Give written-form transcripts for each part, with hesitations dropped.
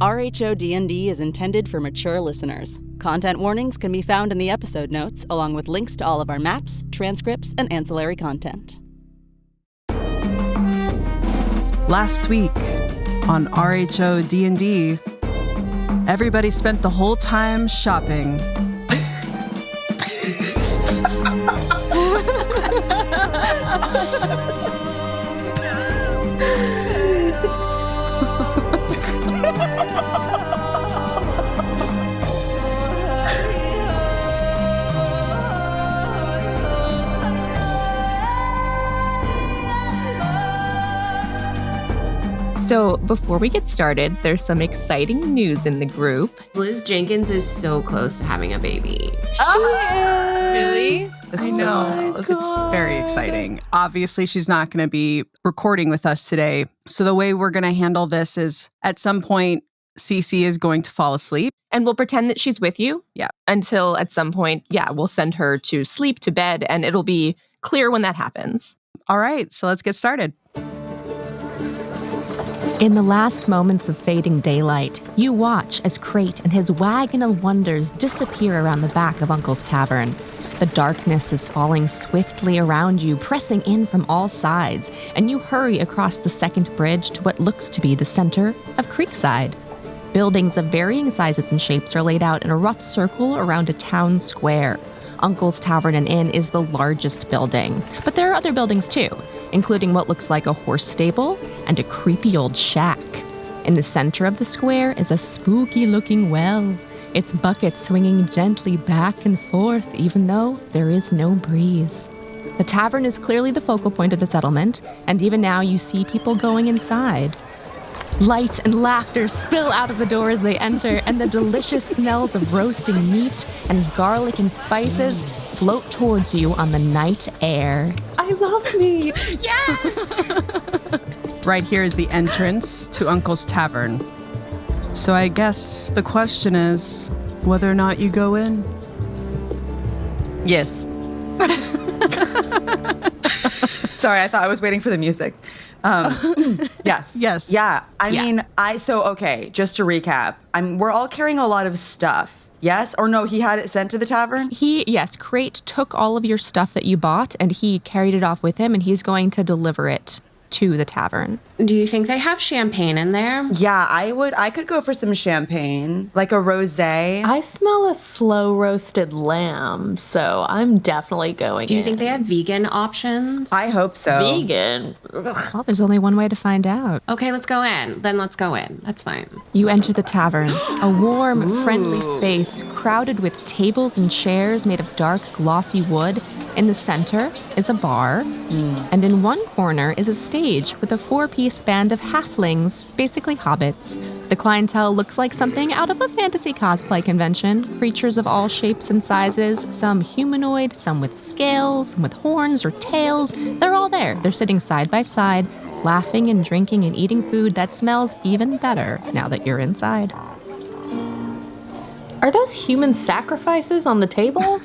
RHOD&D is intended for mature listeners. Content warnings can be found in the episode notes, along with links to all of our maps, transcripts, and ancillary content. Last week on RHOD&D, everybody spent the whole time shopping. So before we get started, there's some exciting news in the group. Liz Jenkins is so close to having a baby. Really? I know. It's very exciting. Obviously, she's not going to be recording with us today. So the way we're going to handle this is at some point, CeCe is going to fall asleep. And we'll pretend that she's with you. Yeah. Until at some point, we'll send her to sleep, to bed, and it'll be clear when that happens. All right, so let's get started. In the last moments of fading daylight, you watch as Crate and his wagon of wonders disappear around the back of Unkel's Tavern. The darkness is falling swiftly around you, pressing in from all sides, and you hurry across the second bridge to what looks to be the center of Creekside. Buildings of varying sizes and shapes are laid out in a rough circle around a town square. Unkel's Tavern and Inn is the largest building, but there are other buildings too, including what looks like a horse stable and a creepy old shack. In the center of the square is a spooky-looking well, its bucket swinging gently back and forth even though there is no breeze. The tavern is clearly the focal point of the settlement, and even now you see people going inside. Light and laughter spill out of the door as they enter, and the delicious smells of roasting meat and garlic and spices float towards you on the night air. I love meat. Yes! Right here is the entrance to Unkel's Tavern. So I guess the question is whether or not you go in. Yes. Sorry, I thought I was waiting for the music. Yes. Yes. Yeah. I mean, okay, just to recap, we're all carrying a lot of stuff. Yes or no, he had it sent to the tavern? Crate took all of your stuff that you bought and he carried it off with him, and he's going to deliver it to the tavern. Do you think they have champagne in there? Yeah, I could go for some champagne, like a rosé. I smell a slow roasted lamb, so I'm definitely going. Do you think they have vegan options? I hope so. Vegan? Well, there's only one way to find out. Okay, let's go in. Then let's go in. That's fine. You enter the tavern, a warm, friendly space crowded with tables and chairs made of dark, glossy wood. In the center is a bar, and in one corner is a stage with a four-piece band of halflings, basically hobbits. The clientele looks like something out of a fantasy cosplay convention. Creatures of all shapes and sizes, some humanoid, some with scales, some with horns or tails. They're all there. They're sitting side by side, laughing and drinking and eating food that smells even better now that you're inside. Are those human sacrifices on the table?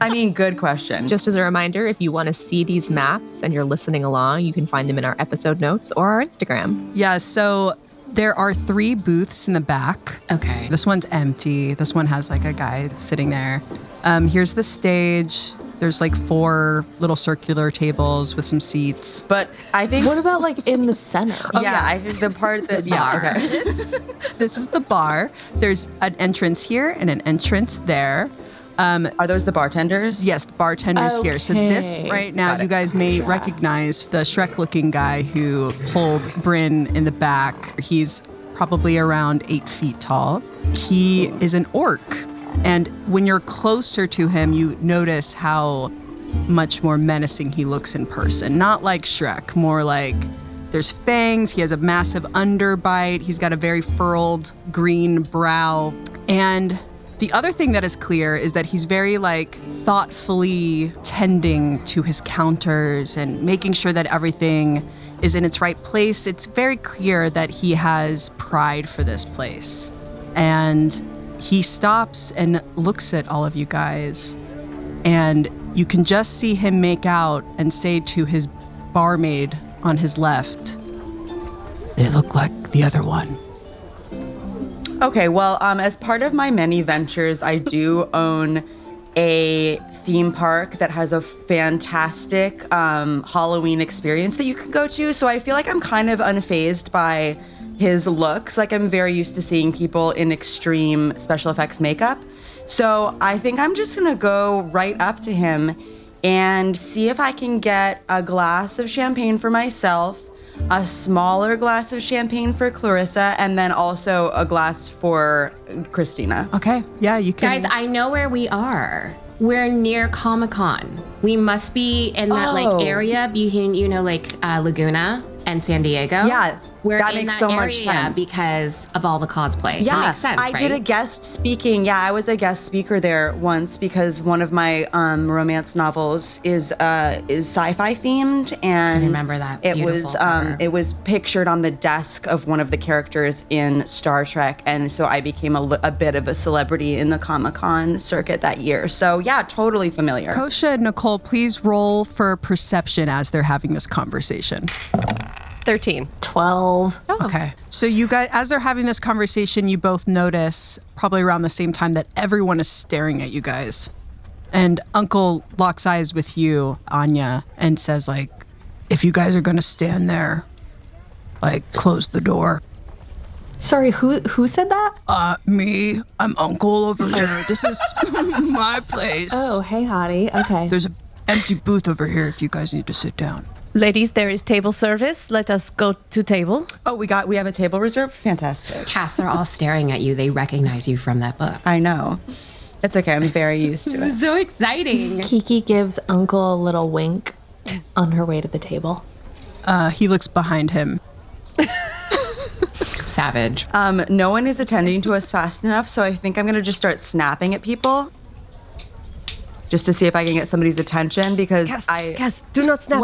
I mean, good question. Just as a reminder, if you want to see these maps and you're listening along, you can find them in our episode notes or our Instagram. Yeah, so there are 3 booths in the back. Okay. This one's empty. This one has like a guy sitting there. Here's the stage. There's like 4 little circular tables with some seats. But I think... What about like in the center? I think the part that... okay. This is the bar. There's an entrance here and an entrance there. Are those the bartenders? Yes, the bartender's here. So this right now, you guys may recognize the Shrek-looking guy who pulled Bryn in the back. He's probably around 8 feet tall. He is an orc. And when you're closer to him, you notice how much more menacing he looks in person. Not like Shrek, more like there's fangs. He has a massive underbite. He's got a very furrowed green brow. And the other thing that is clear is that he's very thoughtfully tending to his counters and making sure that everything is in its right place. It's very clear that he has pride for this place. And he stops and looks at all of you guys, and you can just see him make out and say to his barmaid on his left, They look like the other one. Okay, well, as part of my many ventures, I do own a theme park that has a fantastic Halloween experience that you can go to. So I feel like I'm kind of unfazed by his looks. Like, I'm very used to seeing people in extreme special effects makeup. So I think I'm just gonna go right up to him and see if I can get a glass of champagne for myself, a smaller glass of champagne for Clarissa, and then also a glass for Christina. Okay, yeah, you can. Guys, I know where we are. We're near Comic-Con. We must be in that area between, Laguna and San Diego. Yeah, we're that in makes that so area much sense. because of all the cosplay. Yeah, that makes sense, I did a guest speaking. Yeah, I was a guest speaker there once because one of my romance novels is sci-fi themed, and I remember that. It was pictured on the desk of one of the characters in Star Trek, and so I became a bit of a celebrity in the Comic-Con circuit that year. So yeah, totally familiar. Kosha and Nicole, please roll for perception as they're having this conversation. 13. 12. Okay. So you guys, as they're having this conversation, you both notice, probably around the same time, that everyone is staring at you guys. And Unkel locks eyes with you, Anya, and says, like, if you guys are going to stand there, like, close the door. Sorry, who said that? Me. I'm Unkel over here. This is my place. Oh, hey, hottie. Okay. There's an empty booth over here if you guys need to sit down. Ladies, there is table service. Let us go to table. Oh, we have a table reserved? Fantastic. Cass, they're all staring at you. They recognize you from that book. I know. It's okay. I'm very used to it. So exciting. Kiki gives Uncle a little wink on her way to the table. He looks behind him. Savage. No one is attending to us fast enough, so I think I'm going to just start snapping at people. Just to see if I can get somebody's attention, because Cass, do not snap.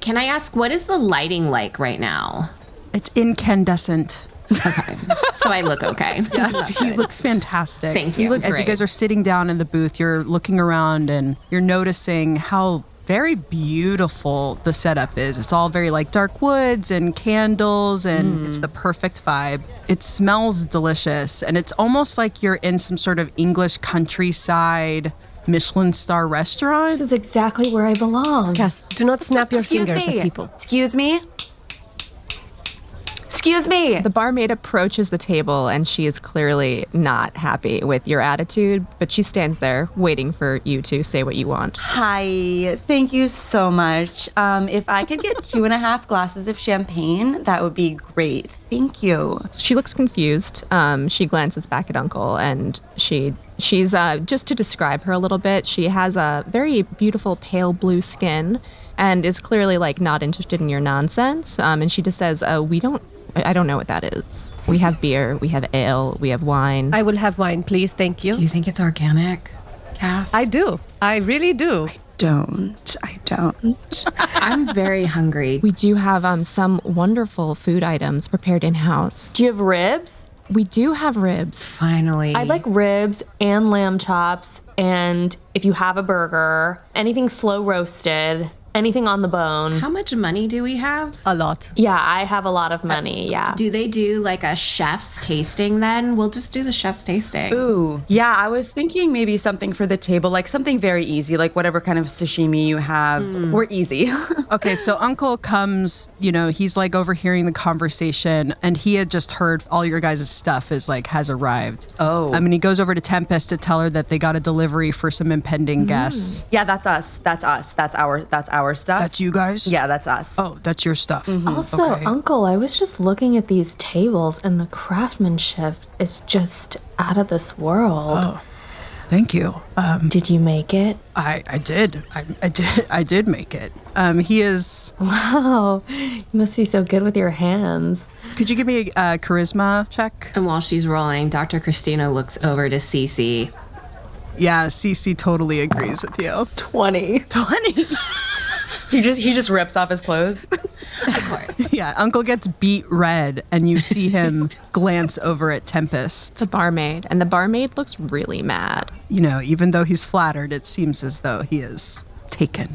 Can I ask, what is the lighting like right now? It's incandescent. Okay. So I look okay. Yes, you look fantastic. Thank you. As you guys are sitting down in the booth, you're looking around and you're noticing how very beautiful the setup is. It's all very like dark woods and candles, and it's the perfect vibe. It smells delicious, and it's almost like you're in some sort of English countryside Michelin star restaurant. This is exactly where I belong. Cass, do not snap your fingers at people. Excuse me? Excuse me. The barmaid approaches the table, and she is clearly not happy with your attitude, but she stands there waiting for you to say what you want. Hi, thank you so much. If I could get 2.5 glasses of champagne, that would be great. Thank you. She looks confused. She glances back at Uncle, and she's just to describe her a little bit, she has a very beautiful pale blue skin and is clearly like not interested in your nonsense. And she just says, I don't know what that is. We have beer, we have ale, we have wine. I will have wine, please. Thank you. Do you think it's organic, Cass? I do. I really do. I don't. I'm very hungry. We do have some wonderful food items prepared in-house. Do you have ribs? We do have ribs. Finally. I'd like ribs and lamb chops, and if you have a burger, anything slow roasted, anything on the bone. How much money do we have? A lot. Yeah, I have a lot of money, yeah. Do they do like a chef's tasting then? We'll just do the chef's tasting. Ooh. Yeah, I was thinking maybe something for the table, like something very easy, like whatever kind of sashimi you have. We're easy. Okay, so Uncle comes, he's like overhearing the conversation, and he had just heard all your guys' stuff has arrived. Oh. I mean, he goes over to Tempest to tell her that they got a delivery for some impending guests. Yeah, that's us. That's our stuff. That's you guys? Yeah, that's us. Oh, that's your stuff. Also, Okay. Uncle, I was just looking at these tables, and the craftsmanship is just out of this world. Oh, thank you. Did you make it? I did. I did make it. He is. Wow, you must be so good with your hands. Could you give me a charisma check? And while she's rolling, Dr. Christina looks over to CeCe. Yeah, CeCe totally agrees with you. 20. 20. He just rips off his clothes. Of course. Yeah, Uncle gets beat red, and you see him glance over at Tempest. The barmaid, and the barmaid looks really mad. Even though he's flattered, it seems as though he is taken.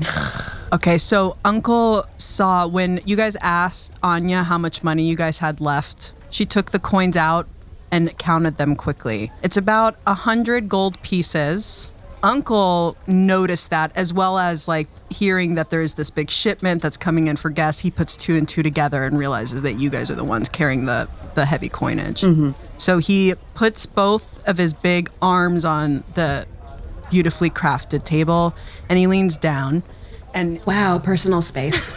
Okay, so Uncle saw when you guys asked Anya how much money you guys had left, she took the coins out and counted them quickly. It's about 100 gold pieces. Uncle noticed that, as well as like hearing that there is this big shipment that's coming in for guests. He puts 2 and 2 together and realizes that you guys are the ones carrying the heavy coinage. Mm-hmm. So he puts both of his big arms on the beautifully crafted table and he leans down and Wow, personal space.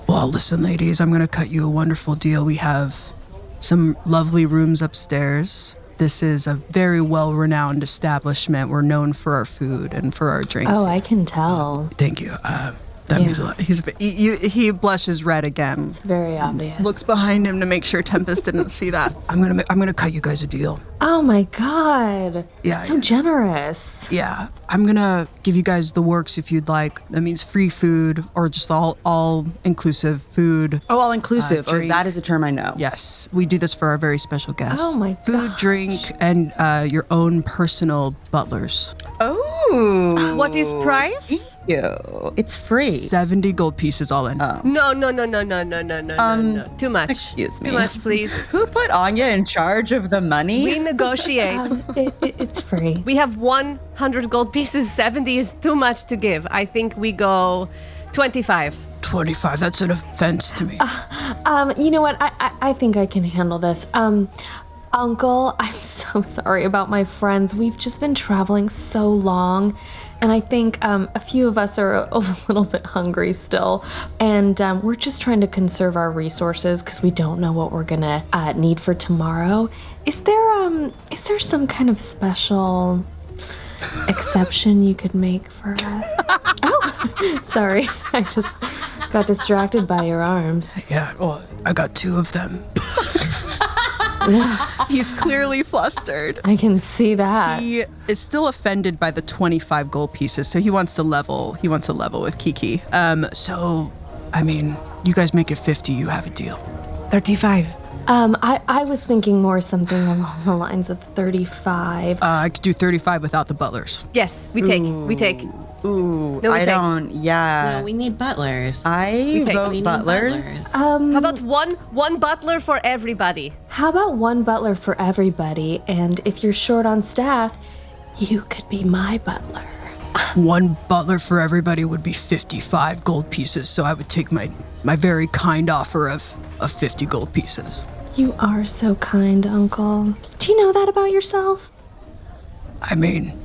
well, listen, ladies, I'm going to cut you a wonderful deal. We have some lovely rooms upstairs. This is a very well-renowned establishment. We're known for our food and for our drinks. Oh, I can tell. Thank you. That means a lot. He blushes red again. It's very obvious. Looks behind him to make sure Tempest didn't see that. I'm gonna cut you guys a deal. Oh my God. Yeah, That's so yeah. generous. Yeah, I'm gonna give you guys the works if you'd like. That means free food or just all inclusive food. Oh, all inclusive. Drink. That is a term I know. Yes, we do this for our very special guests. Oh my Food, gosh. drink, and your own personal butlers. Oh. What is price? You. It's free. 70 gold pieces all in. No. Too much. excuse me. Too much, please. Who put Anya in charge of the money? We negotiate. It's free. We have 100 gold pieces. 70 is too much to give. I think we go 25. 25, that's an offense to me. You know what? I think I can handle this. Uncle, I'm so sorry about my friends. We've just been traveling so long, and I think a few of us are a little bit hungry still, and we're just trying to conserve our resources because we don't know what we're gonna need for tomorrow. Is there some kind of special exception you could make for us? Oh, sorry. I just got distracted by your arms. Yeah, well, I got 2 of them. He's clearly flustered. I can see that. He is still offended by the 25 gold pieces, so he wants to level. He wants to level with Kiki. So, I mean, you guys make it 50, you have a deal. 35. I was thinking more something along the lines of 35. I could do 35 without the butlers. Yes, we take. We take. Ooh, No, we I take. don't. Yeah. No, we need butlers. I vote We need butlers. How about one butler for everybody? How about one butler for everybody? And if you're short on staff, you could be my butler. 1 butler for everybody would be 55 gold pieces, so I would take my very kind offer of 50 gold pieces. You are so kind, Uncle. Do you know that about yourself? I mean,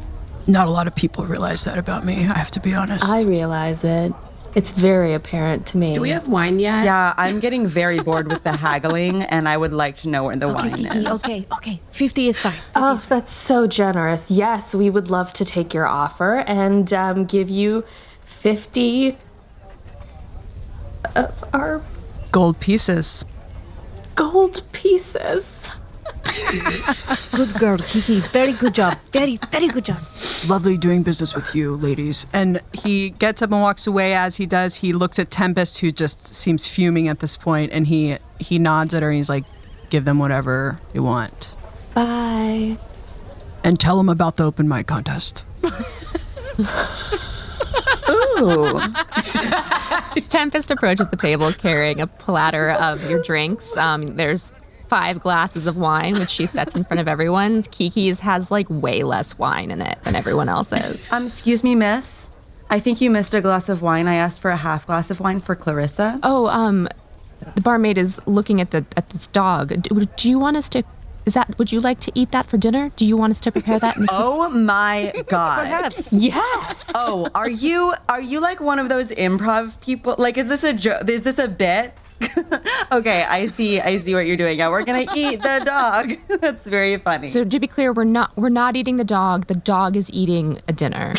not a lot of people realize that about me, I have to be honest. I realize it. It's very apparent to me. Do we have wine yet? Yeah, I'm getting very bored with the haggling, and I would like to know where the wine is. Okay. 50 is fine. Oh, that's so generous. Yes, we would love to take your offer and give you 50 of our Gold pieces. gold pieces. Good girl, Kiki. Very good job. Very, very good job. Lovely doing business with you, ladies. And he gets up and walks away. As he does, he looks at Tempest, who just seems fuming at this point, and he nods at her and he's like, give them whatever you want. Bye. And tell them about the open mic contest. Ooh. Tempest approaches the table carrying a platter of your drinks. There's 5 glasses of wine, which she sets in front of everyone's. Kiki's has like way less wine in it than everyone else's. Excuse me, miss. I think you missed a glass of wine. I asked for a half glass of wine for Clarissa. Oh, the barmaid is looking at this dog. Do you want us to? Would you like to eat that for dinner? Do you want us to prepare that? Oh my God. Perhaps. Yes. Oh, are you like one of those improv people? Like, is this a joke? Is this a bit? Okay, I see what you're doing. Yeah, we're gonna eat the dog. That's very funny. So to be clear, we're not eating the dog. The dog is eating a dinner.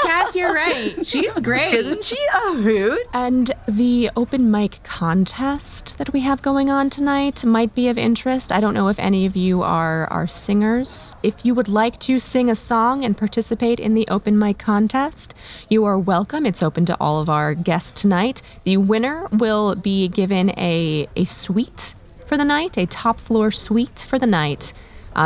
Cass, you're right. She's great. Isn't she a hoot? And the open mic contest that we have going on tonight might be of interest. I don't know if any of you are singers. If you would like to sing a song and participate in the open mic contest, you are welcome. It's open to all of our guests tonight. The winner will be given a suite for the night, a top floor suite for the night,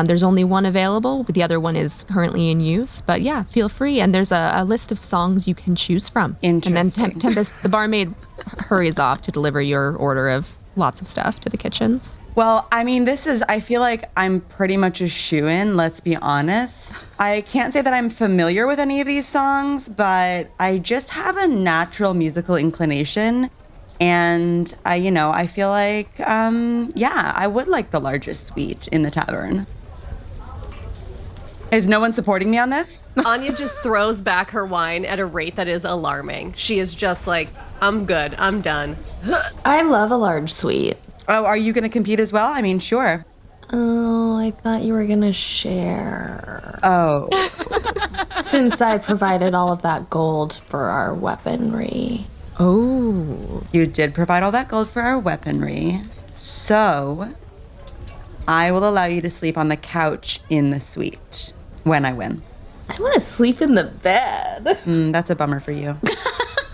There's only one available. The other one is currently in use. But yeah, feel free. And there's a list of songs you can choose from. Interesting. And then Tempest, the barmaid, hurries off to deliver your order of lots of stuff to the kitchens. Well, I mean, I feel like I'm pretty much a shoo-in, let's be honest. I can't say that I'm familiar with any of these songs, but I just have a natural musical inclination. And I feel like, I would like the largest suite in the tavern. Is no one supporting me on this? Anya just throws back her wine at a rate that is alarming. She is just like, I'm good. I'm done. I love a large suite. Oh, are you going to compete as well? I mean, sure. Oh, I thought you were going to share. Oh. Since I provided all of that gold for our weaponry. Oh. You did provide all that gold for our weaponry. So, I will allow you to sleep on the couch in the suite when I win. I want to sleep in the bed. That's a bummer for you.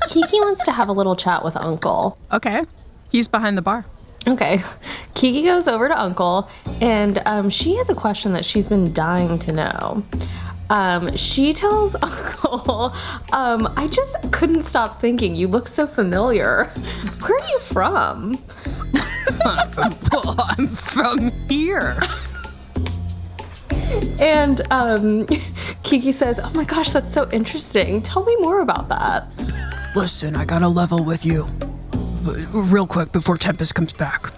Kiki wants to have a little chat with Unkel. Okay. He's behind the bar. Okay. Kiki goes over to Unkel, and she has a question that she's been dying to know. She tells Uncle, I just couldn't stop thinking, you look so familiar. Where are you from? Well, I'm from here. And Kiki says, oh my gosh, that's so interesting. Tell me more about that. Listen, I gotta level with you real quick before Tempest comes back.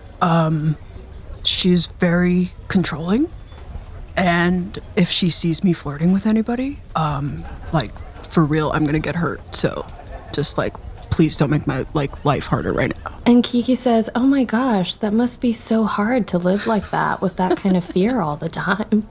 She's very controlling. And if she sees me flirting with anybody, for real, I'm gonna get hurt. So just please don't make my life harder right now. And Kiki says, oh my gosh, that must be so hard to live like that with that kind of fear all the time.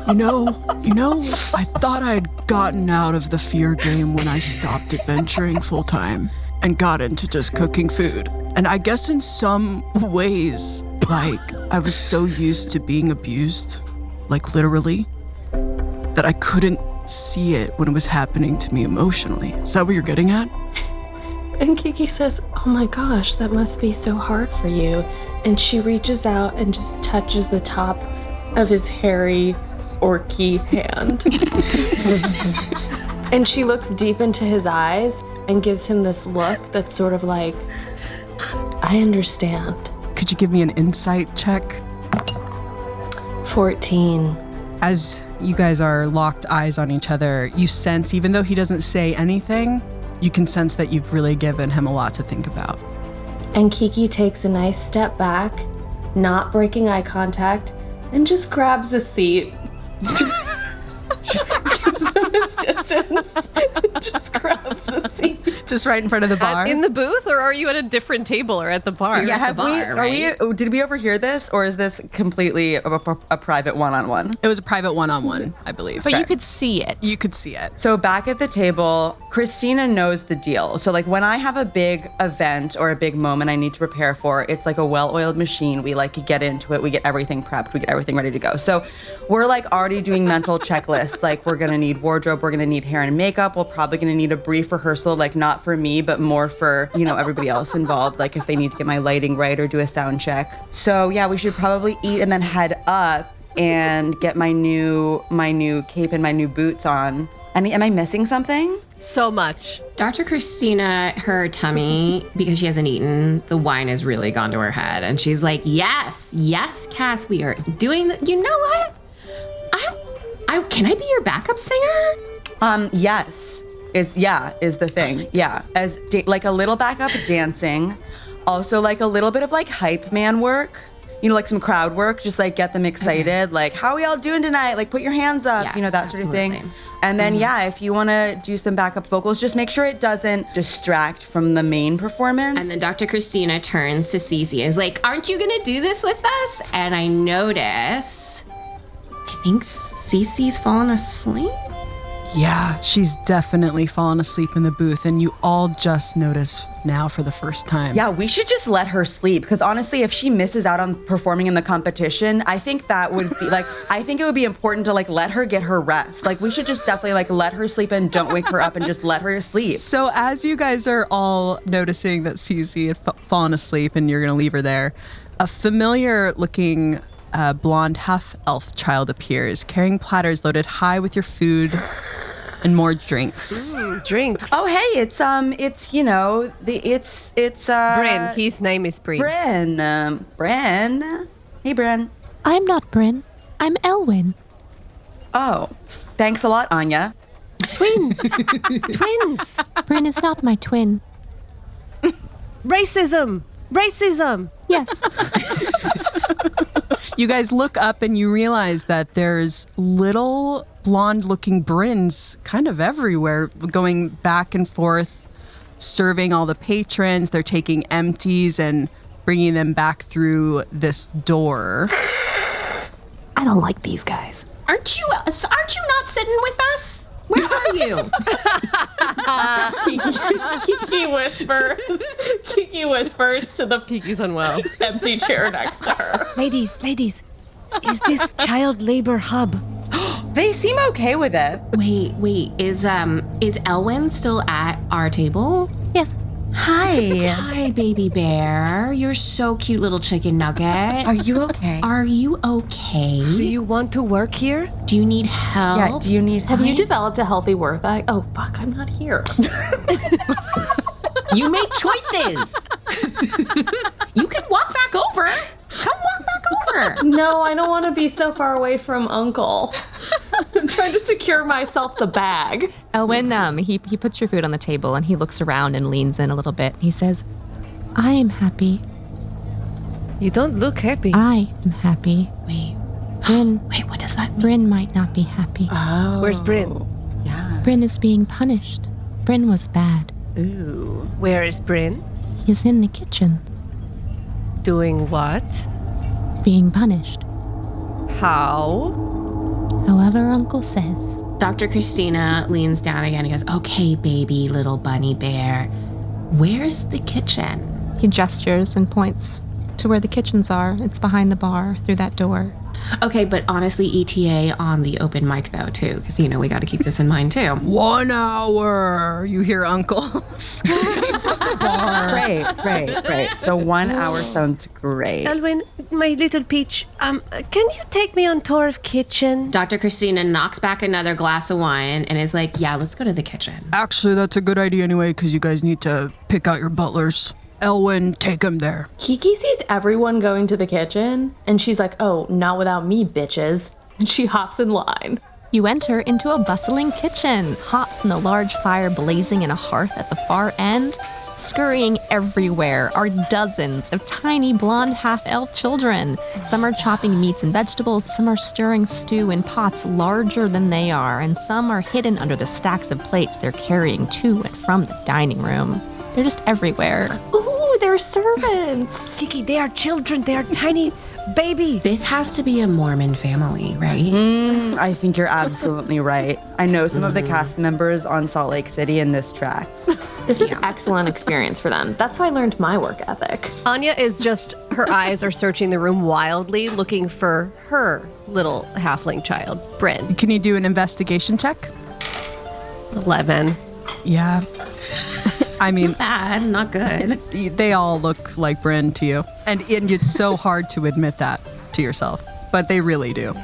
You know, I thought I'd gotten out of the fear game when I stopped adventuring full time and got into just cooking food. And I guess in some ways, I was so used to being abused, literally, that I couldn't see it when it was happening to me emotionally. Is that what you're getting at? And Kiki says, oh my gosh, that must be so hard for you. And she reaches out and just touches the top of his hairy, orky hand. And she looks deep into his eyes and gives him this look that's sort of like, I understand. Could you give me an insight check? 14. As you guys are locked eyes on each other, you sense, even though he doesn't say anything, you can sense that you've really given him a lot to think about. And Kiki takes a nice step back, not breaking eye contact, and just grabs a seat. Gives him his distance. Just grabs a seat. Just right in front of the bar? In the booth, or are you at a different table or at the bar? You're at the bar, Did we overhear this, or is this completely a private one-on-one? It was a private one-on-one, I believe. But you could see it. You could see it. So back at the table, Christina knows the deal. So when I have a big event or a big moment I need to prepare for, it's like a well-oiled machine. We get into it. We get everything prepped. We get everything ready to go. So we're already doing mental checklists. We're gonna need wardrobe. We're gonna need hair and makeup. We're probably gonna need a brief rehearsal, not for me, but more for, everybody else involved. If they need to get my lighting right or do a sound check. So yeah, we should probably eat and then head up and get my new cape and my new boots on. Am I missing something? So much. Dr. Christina, her tummy, because she hasn't eaten, the wine has really gone to her head. And she's like, yes, Cass, we are doing you know what? Can I be your backup singer? Yes. Is the thing. Yeah. As a little backup dancing. Also a little bit of hype man work. Some crowd work, just get them excited. Okay. How are we all doing tonight? Put your hands up, yes, that sort of thing. And then, if you want to do some backup vocals, just make sure it doesn't distract from the main performance. And then Dr. Christina turns to CeCe and is like, aren't you going to do this with us? And I notice, I think CeCe's fallen asleep. Yeah, she's definitely fallen asleep in the booth, and you all just notice now for the first time. Yeah, we should just let her sleep, because honestly, if she misses out on performing in the competition, I think that would be I think it would be important to let her get her rest. We should just definitely let her sleep and don't wake her up and just let her sleep. So as you guys are all noticing that CeCe had fallen asleep and you're gonna leave her there, a familiar looking a blonde half-elf child appears, carrying platters loaded high with your food and more drinks. Drinks. Oh, hey, it's Bryn. His name is Bryn. Bryn. Hey, Bryn. I'm not Bryn. I'm Elwyn. Oh, thanks a lot, Anya. Twins. Twins. Bryn is not my twin. Racism. Yes. You guys look up and you realize that there's little blonde-looking Bryns kind of everywhere, going back and forth, serving all the patrons. They're taking empties and bringing them back through this door. I don't like these guys. Aren't you not sitting with us? Where are you? Kiki whispers to the Kiki's unwell. empty chair next to her. Ladies, is this child labor hub? They seem okay with it. Wait. Is Elwyn still at our table? Yes. Hi. Hi, baby bear. You're so cute, little chicken nugget. Are you okay? Are you okay? Do you want to work here? Do you need help? Yeah, do you need Have you developed a healthy work ethic? Oh, fuck, I'm not here. You made choices. You can walk back over. Come walk back over. No, I don't want to be so far away from Uncle. I'm trying to secure myself the bag. Elwyn, he puts your food on the table and he looks around and leans in a little bit. He says, I am happy. You don't look happy. I am happy. Wait, what does that mean? Bryn might not be happy. Where's Bryn? Yeah. Bryn is being punished. Bryn was bad. Ooh. Where is Bryn? He's in the kitchens, Doing what? being punished. How? However Uncle says. Dr. Christina leans down again and goes, okay, baby little bunny bear, where's the kitchen? He gestures and points to where the kitchens are. It's behind the bar, through that door. Okay, but honestly, ETA on the open mic though, too, because, we got to keep this in mind, too. 1 hour, you hear Uncle scream from the bar. Great. So 1 hour sounds great. Elwyn, my little peach, can you take me on tour of kitchen? Dr. Christina knocks back another glass of wine and is like, yeah, let's go to the kitchen. Actually, that's a good idea anyway, because you guys need to pick out your butlers. Elwyn, take him there. Kiki sees everyone going to the kitchen, and she's like, oh, not without me, bitches. And she hops in line. You enter into a bustling kitchen, hot from the large fire blazing in a hearth at the far end. Scurrying everywhere are dozens of tiny blonde half-elf children. Some are chopping meats and vegetables, some are stirring stew in pots larger than they are, and some are hidden under the stacks of plates they're carrying to and from the dining room. They're just everywhere. Ooh, they're servants. Kiki, they are children. They are tiny baby. This has to be a Mormon family, right? I think you're absolutely right. I know some of the cast members on Salt Lake City, and this tracks. This is excellent experience for them. That's how I learned my work ethic. Anya is just, her eyes are searching the room wildly, looking for her little halfling child, Bryn. Can you do an investigation check? 11. Yeah. I mean, Bad, not good. they all look like Bryn to you. And it's so hard to admit that to yourself, but they really do.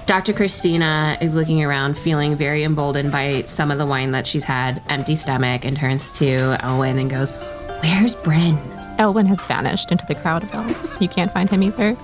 Dr. Christina is looking around, feeling very emboldened by some of the wine that she's had, empty stomach, and turns to Elwyn and goes, where's Bryn? Elwyn has vanished into the crowd of elves. You can't find him either.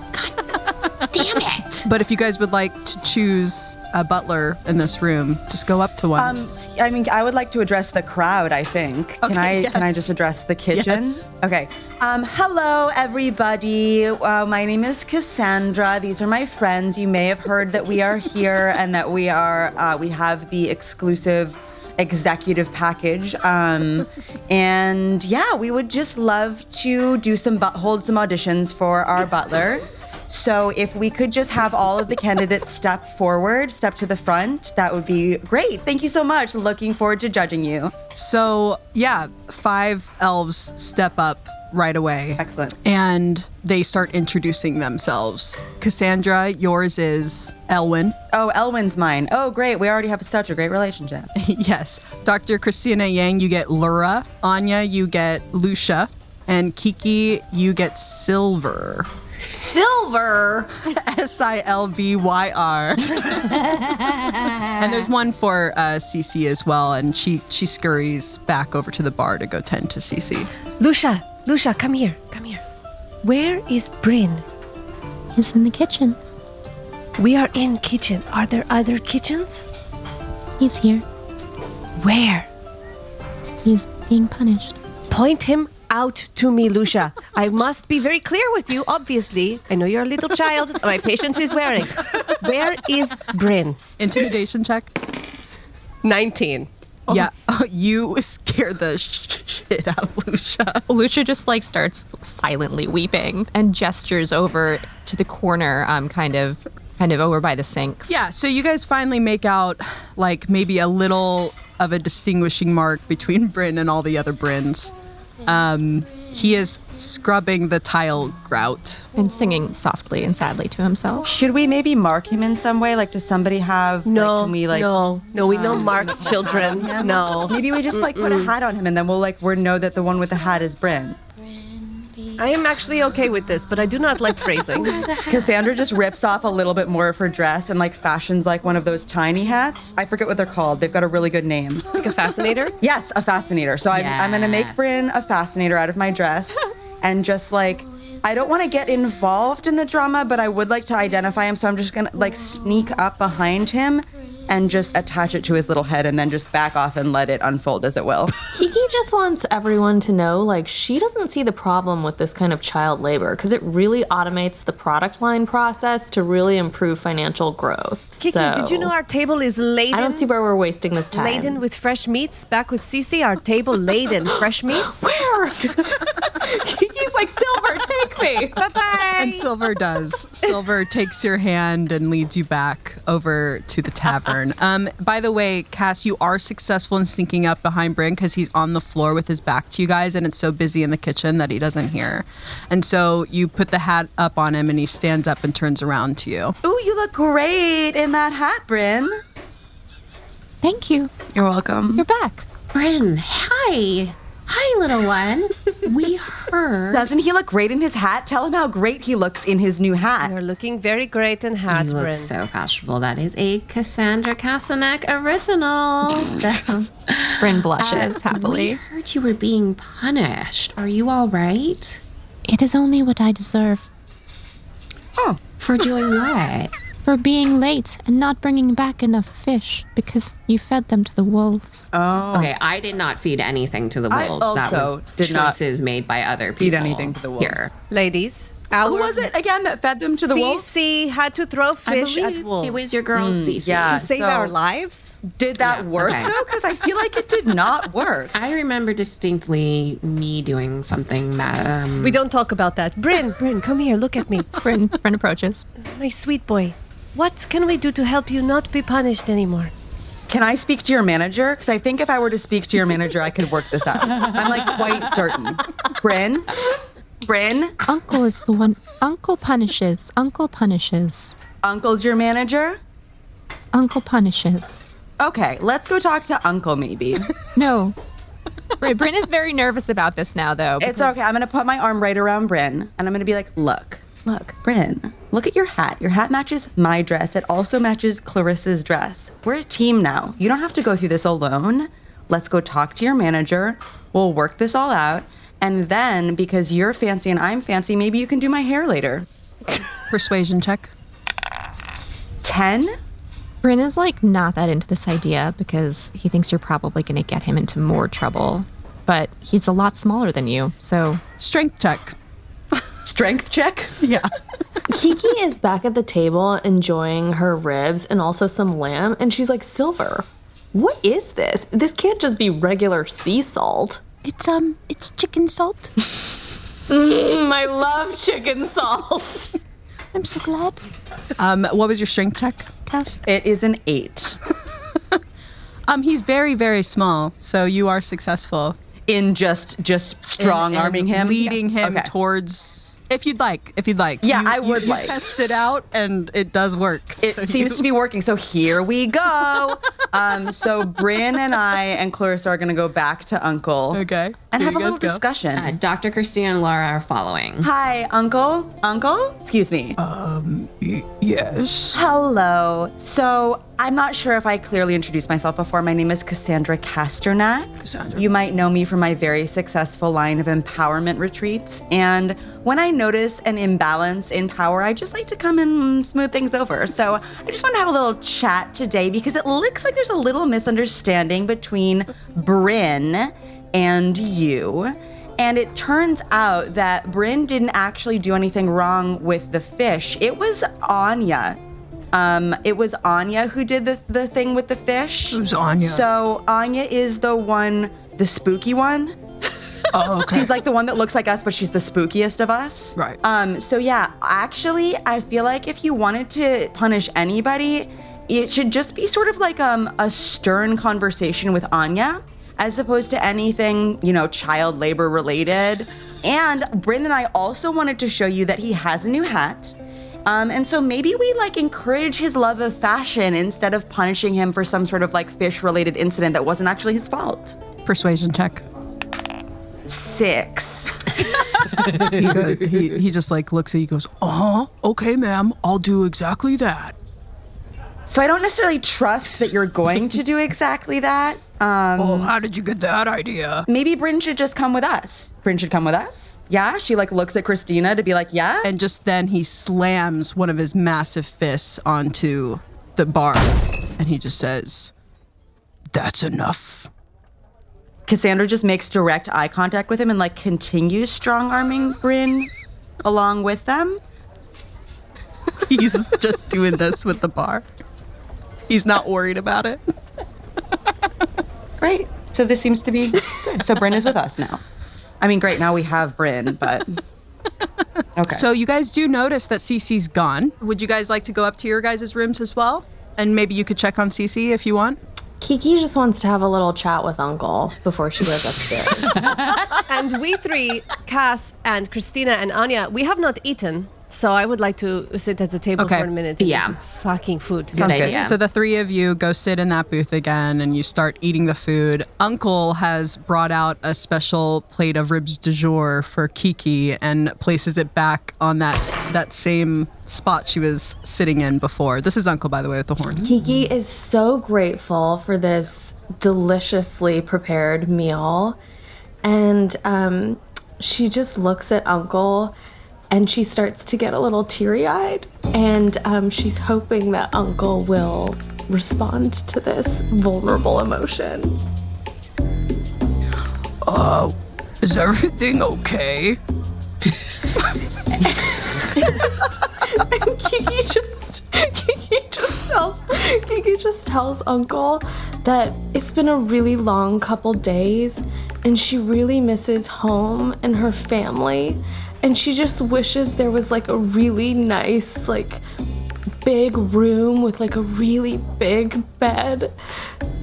Damn it! But if you guys would like to choose a butler in this room, just go up to one. I would like to address the crowd, I think. Can I just address the kitchen? Yes. Okay. Hello, everybody. My name is Cassandra. These are my friends. You may have heard that we are here and that we have the exclusive executive package. And yeah, we would just love to do hold some auditions for our butler. So if we could just have all of the candidates step to the front, that would be great. Thank you so much. Looking forward to judging you. So, yeah, 5 elves step up right away. Excellent. And they start introducing themselves. Cassandra, yours is Elwyn. Oh, Elwyn's mine. Oh, great. We already have such a great relationship. Yes. Dr. Christina Yang, you get Lura. Anya, you get Lucia. And Kiki, you get Silver. Silver. Silvyr. And there's one for CeCe as well, and she scurries back over to the bar to go tend to CeCe. Lucia, come here. Where is Bryn? He's in the kitchens. We are in kitchen. Are there other kitchens? He's here. Where? He's being punished. Point him out to me, Lucia. I must be very clear with you, obviously. I know you're a little child. My patience is wearing. Where is Bryn? Intimidation check. 19. Yeah, you scare the shit out of Lucia. Lucia just starts silently weeping and gestures over to the corner, kind of over by the sinks. Yeah, so you guys finally make out maybe a little of a distinguishing mark between Bryn and all the other Bryns. He is scrubbing the tile grout. And singing softly and sadly to himself. Should we maybe mark him in some way? Does somebody have? No, can we, no, we don't mark children. No. Maybe we just put a hat on him, and then we'll know that the one with the hat is Bryn. I am actually okay with this, but I do not like phrasing. Cassandra just rips off a little bit more of her dress and fashions one of those tiny hats. I forget what they're called. They've got a really good name. Like a fascinator? Yes, a fascinator. So I'm going to make Bryn a fascinator out of my dress and just I don't want to get involved in the drama, but I would like to identify him. So I'm just going to sneak up behind him and just attach it to his little head and then just back off and let it unfold as it will. Kiki just wants everyone to know, she doesn't see the problem with this kind of child labor because it really automates the product line process to really improve financial growth. Kiki, did you know our table is laden? I don't see where we're wasting this time. Laden with fresh meats? Back with CeCe, our table laden fresh meats? Where? Kiki's Silver, take me. Bye-bye. And Silver does. Silver takes your hand and leads you back over to the tavern. By the way, Cass, you are successful in sneaking up behind Bryn because he's on the floor with his back to you guys, and it's so busy in the kitchen that he doesn't hear. And so you put the hat up on him, and he stands up and turns around to you. Ooh, you look great in that hat, Bryn. Thank you. You're welcome. You're back. Bryn, hi. Hi, little one. We heard. Doesn't he look great in his hat? Tell him how great he looks in his new hat. You're looking very great in hat, You Bryn. look so fashionable. That is a Cassandra Kasanek original. Bryn blushes We happily. heard you were being punished. Are you all right? It is only what I deserve. Oh. For doing what? For being late and not bringing back enough fish because you fed them to the wolves. Oh. Okay, I did not feed anything to the I wolves. That also was did not choices made by other people. feed anything to the wolves. Here. Ladies, Who was it again that fed them to the wolves? CeCe had to throw fish at wolves. It was your girl, CeCe. yeah. to save so- our lives? Did that work okay. though? Because I feel like it did not work. I remember distinctly me doing something that, We don't talk about that. Bryn, come here, look at me. Bryn approaches. My sweet boy, what can we do to help you not be punished anymore? Can I speak to your manager? Because I think if I were to speak to your manager, I could work this out. I'm quite certain. Bryn? Uncle is the one. Uncle punishes. Uncle's your manager? Uncle punishes. Okay, let's go talk to Uncle maybe. No. Bryn is very nervous about this now, though. It's okay. I'm going to put my arm right around Bryn, and I'm going to be like, look, Bryn, look at your hat. Your hat matches my dress. It also matches Clarissa's dress. We're a team now. You don't have to go through this alone. Let's go talk to your manager. We'll work this all out. And then, because you're fancy and I'm fancy, maybe you can do my hair later. Persuasion check. 10? Bryn is not that into this idea because he thinks you're probably going to get him into more trouble. But he's a lot smaller than you, so. Strength check. Strength check? Yeah. Kiki is back at the table enjoying her ribs and also some lamb, and she's like, Silver, what is this? This can't just be regular sea salt. It's chicken salt. I love chicken salt. I'm so glad. What was your strength check, Cass? It is an 8. He's very, very small, so you are successful. In just strong arming him? Leading Yes. him Okay. towards... If you'd like. Yeah, I would you like. test it out, and it does work. It So seems you- to be working. So here we go. So Bryn and I and Clarissa are going to go back to Uncle. Okay. and Here have a you little guys go. discussion. Dr. Christina and Laura are following. Hi, Uncle. Uncle? Excuse me. Yes. Hello. So, I'm not sure if I clearly introduced myself before. My name is Cassandra Casternak. Cassandra. You might know me from my very successful line of empowerment retreats. And when I notice an imbalance in power, I just like to come and smooth things over. So, I just want to have a little chat today because it looks like there's a little misunderstanding between Bryn and you. And it turns out that Bryn didn't actually do anything wrong with the fish. It was Anya. It was Anya who did the thing with the fish. Who's Anya? So Anya is the spooky one. Oh, okay. She's like the one that looks like us, but she's the spookiest of us. Right. So yeah, actually, I feel like if you wanted to punish anybody, it should just be sort of like a stern conversation with Anya, as opposed to anything, child labor related. And Bryn and I also wanted to show you that he has a new hat. And so maybe we encourage his love of fashion instead of punishing him for some sort of fish related incident that wasn't actually his fault. Persuasion check. 6. He just looks at you, goes, Okay, ma'am. I'll do exactly that. So I don't necessarily trust that you're going to do exactly that. How did you get that idea? Maybe Bryn should just come with us. Bryn should come with us? Yeah? She looks at Christina to be like, yeah? and just then he slams one of his massive fists onto the bar, and he just says, That's enough. Cassandra just makes direct eye contact with him and continues strong-arming Bryn along with them. he's just doing this with the bar. He's not worried about it. Great. So this seems to be good. So Bryn is with us now. I mean, great, now we have Bryn, but... Okay. So you guys do notice that CeCe's gone. Would you guys like to go up to your guys' rooms as well? And maybe you could check on CeCe if you want. Kiki just wants to have a little chat with Uncle before she goes upstairs. And we three, Cass and Christina and Anya, we have not eaten. So I would like to sit at the table Okay. for a minute and Yeah. eat some fucking food. Good idea. So the three of you go sit in that booth again and you start eating the food. Uncle has brought out a special plate of ribs du jour for Kiki and places it back on that same spot she was sitting in before. This is Uncle, by the way, with the horns. Kiki is so grateful for this deliciously prepared meal. And she just looks at Uncle and she starts to get a little teary-eyed. And she's hoping that Uncle will respond to this vulnerable emotion. Is everything okay? Kiki just tells Uncle that it's been a really long couple days and she really misses home and her family, and she just wishes there was a really nice big room with a really big bed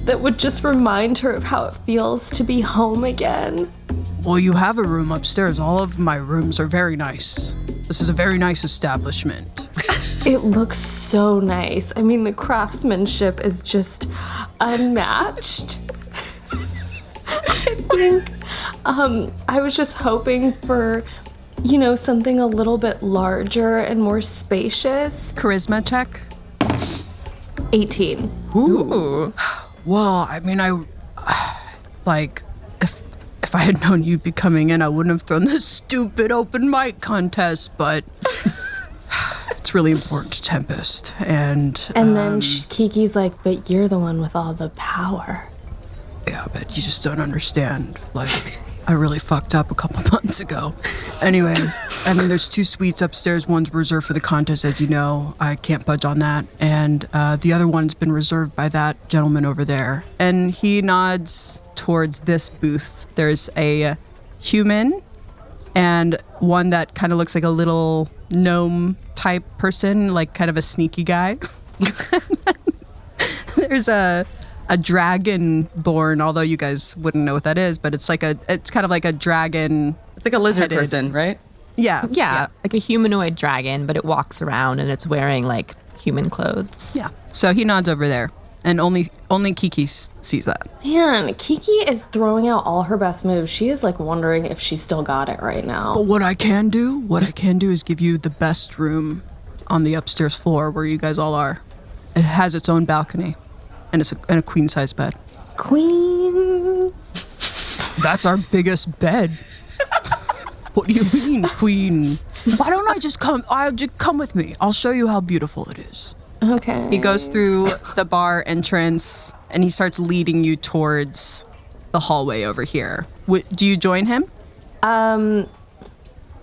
that would just remind her of how it feels to be home again. Well, you have a room upstairs. All of my rooms are very nice. This is a very nice establishment. It looks so nice. I mean, the craftsmanship is just unmatched. I think I was just hoping for, something a little bit larger and more spacious. Charisma check. 18. Ooh. Well, I mean, if I had known you'd be coming in, I wouldn't have thrown this stupid open mic contest, but it's really important to Tempest. And then Kiki's like, but you're the one with all the power. yeah, but you just don't understand. I really fucked up a couple months ago. Anyway, I mean, there's 2 suites upstairs. One's reserved for the contest, as you know. I can't budge on that. And the other one's been reserved by that gentleman over there. And he nods towards this booth. There's a human and one that kind of looks like a little gnome type person, kind of a sneaky guy. There's a dragonborn, although you guys wouldn't know what that is, but it's kind of like a dragon. It's like a lizard person, right? Yeah. Yeah, like a humanoid dragon, but it walks around and it's wearing human clothes. Yeah. So he nods over there. And only Kiki sees that. Man, Kiki is throwing out all her best moves. She is like wondering if she still got it right now. But what I can do is give you the best room on the upstairs floor where you guys all are. It has its own balcony, and it's a queen-size bed. Queen. That's our biggest bed. What do you mean, queen? Why don't I just come? Just come with me. I'll show you how beautiful it is. Okay. He goes through the bar entrance, and he starts leading you towards the hallway over here. Do you join him?